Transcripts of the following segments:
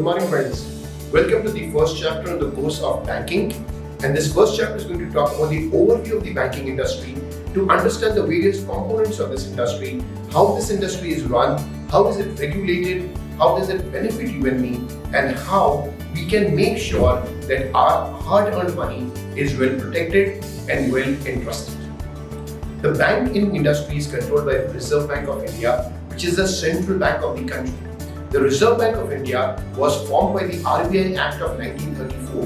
Good morning, friends. Welcome to the first chapter in the course of banking. And this first chapter is going to talk about the overview of the banking industry to understand the various components of this industry, how this industry is run, how is it regulated, how does it benefit you and me, and how we can make sure that our hard-earned money is well protected and well entrusted. The banking industry is controlled by the Reserve Bank of India, which is the central bank of the country. The Reserve Bank of India was formed by the RBI Act of 1934.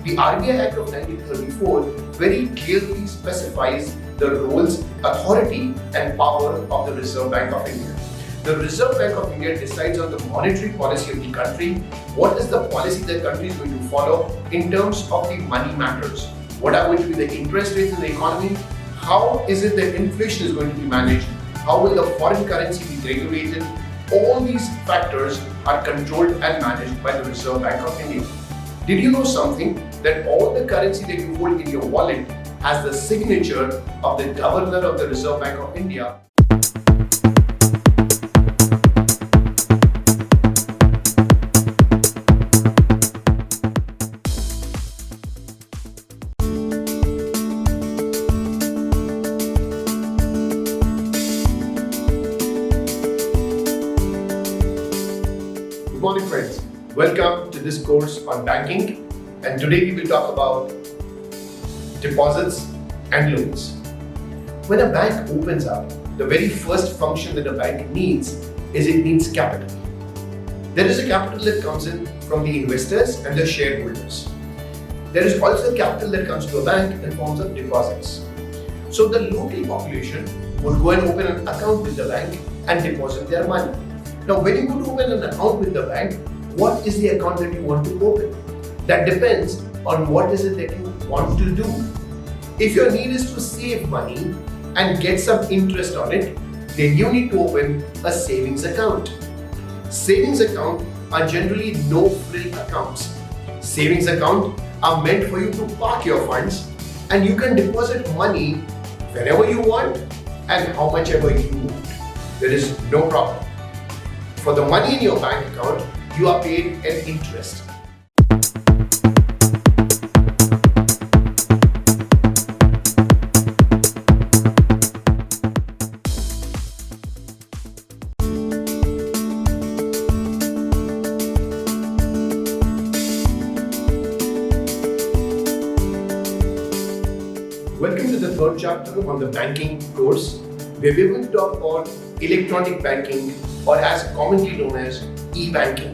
The RBI Act of 1934 very clearly specifies the roles, authority and power of the Reserve Bank of India. The Reserve Bank of India decides on the monetary policy of the country, what is the policy the country is going to follow in terms of the money matters, what are going to be the interest rates in the economy, how is it that inflation is going to be managed, how will the foreign currency be regulated. All these factors are controlled and managed by the Reserve Bank of India. Did you know something? That all the currency that you hold in your wallet has the signature of the Governor of the Reserve Bank of India. Good morning, friends. Welcome to this course on banking, and today we will talk about deposits and loans. When a bank opens up, the very first function that a bank needs is it needs capital. There is a capital that comes in from the investors and the shareholders. There is also capital that comes to a bank in forms of deposits. So the local population would go and open an account with the bank and deposit their money. Now, when you go to open an account with the bank, what is the account that you want to open? That depends on what is it that you want to do. If your need is to save money and get some interest on it, then you need to open a savings account. Savings accounts are generally no-frill accounts. Savings accounts are meant for you to park your funds and you can deposit money whenever you want and how much ever you want. There is no problem. For the money in your bank account, you are paid an interest. Welcome to the third chapter on the banking course, where we're going to talk about electronic banking, or as commonly known as e-banking.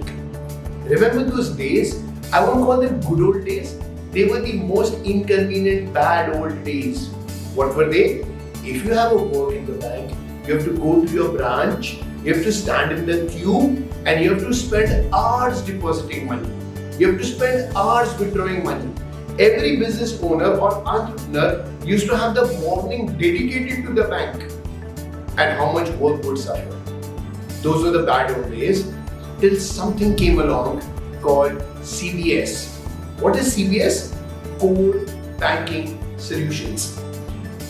Remember those days? I won't call them good old days. They were the most inconvenient, bad old days. What were they? If you have a work in the bank, you have to go to your branch, you have to stand in the queue, and you have to spend hours depositing money. You have to spend hours withdrawing money. Every business owner or entrepreneur used to have the morning dedicated to the bank, and how much work would suffer. Those were the bad old days till something came along called CBS. What is CBS? Core Banking Solutions.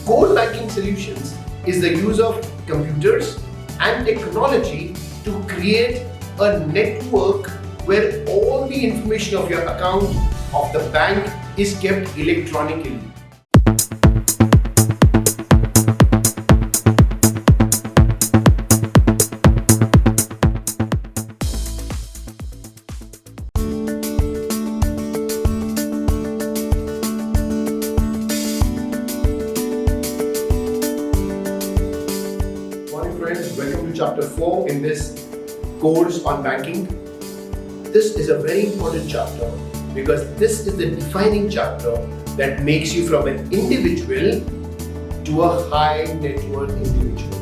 Core Banking Solutions is the use of computers and technology to create a network where all the information of your account of the bank is kept electronically. Welcome to chapter 4 in this course on banking. This is a very important chapter because this is the defining chapter that makes you from an individual to a high net worth individual.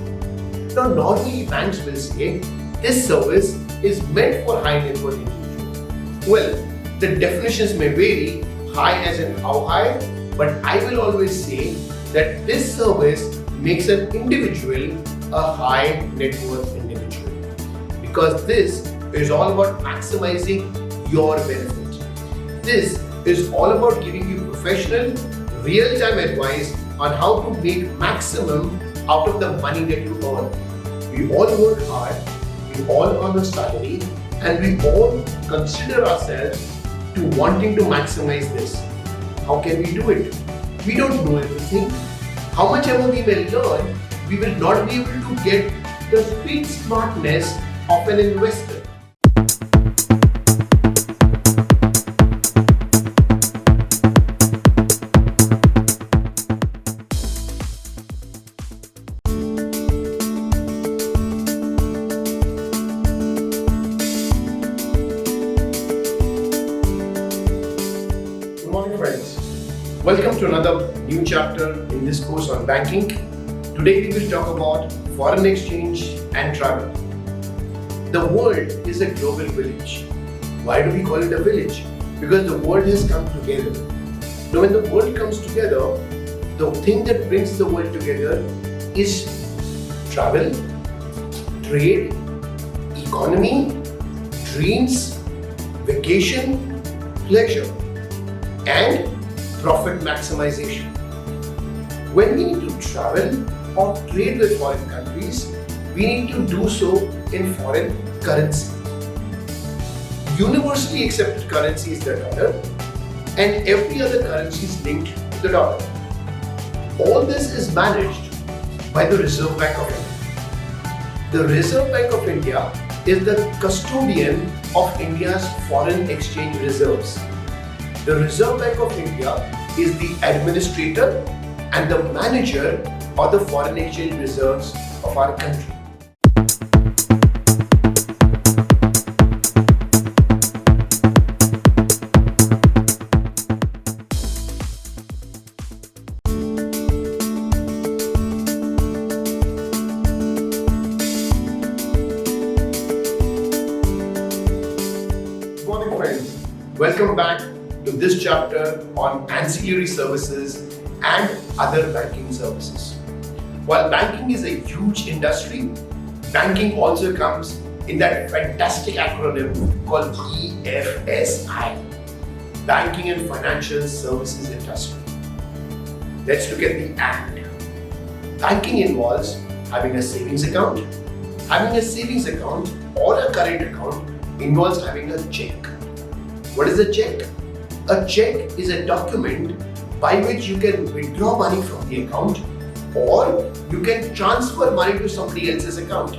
Now, normally banks will say this service is meant for high net worth individuals. Well, the definitions may vary, high as in how high, but I will always say that this service makes an individual a high net worth individual, because this is all about maximizing your benefit. This is all about giving you professional, real-time advice on how to make maximum out of the money that you earn. We all work hard, we all earn a salary, and we all consider ourselves to wanting to maximize this. How can we do it? We don't know everything. How much ever we may learn, we will not be able to get the street smartness of an investor. Good morning, friends. Welcome to another new chapter in this course on banking. Today we will talk about foreign exchange and travel. The world is a global village. Why do we call it a village? Because the world has come together. Now when the world comes together, the thing that brings the world together is travel, trade, economy, dreams, vacation, pleasure, and profit maximization. When we need to travel or trade with foreign countries, we need to do so in foreign currency. Universally accepted currency is the dollar, and every other currency is linked to the dollar. All this is managed by the Reserve Bank of India. The Reserve Bank of India is the custodian of India's foreign exchange reserves. The Reserve Bank of India is the administrator and the manager of the foreign exchange reserves of our country. Good morning, friends. Welcome back to this chapter on ancillary services and other banking services. While banking is a huge industry, banking also comes in that fantastic acronym called BFSI, Banking and Financial Services Industry. Let's look at the and. Banking involves having a savings account. Having a savings account or a current account involves having a check. What is a check? A check is a document by which you can withdraw money from the account or you can transfer money to somebody else's account.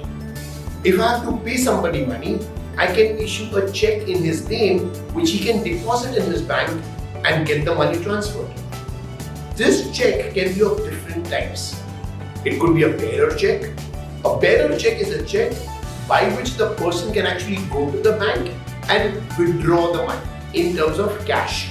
If I have to pay somebody money, I can issue a check in his name which he can deposit in his bank and get the money transferred. This check can be of different types. It could be a bearer check. A bearer check is a check by which the person can actually go to the bank and withdraw the money in terms of cash.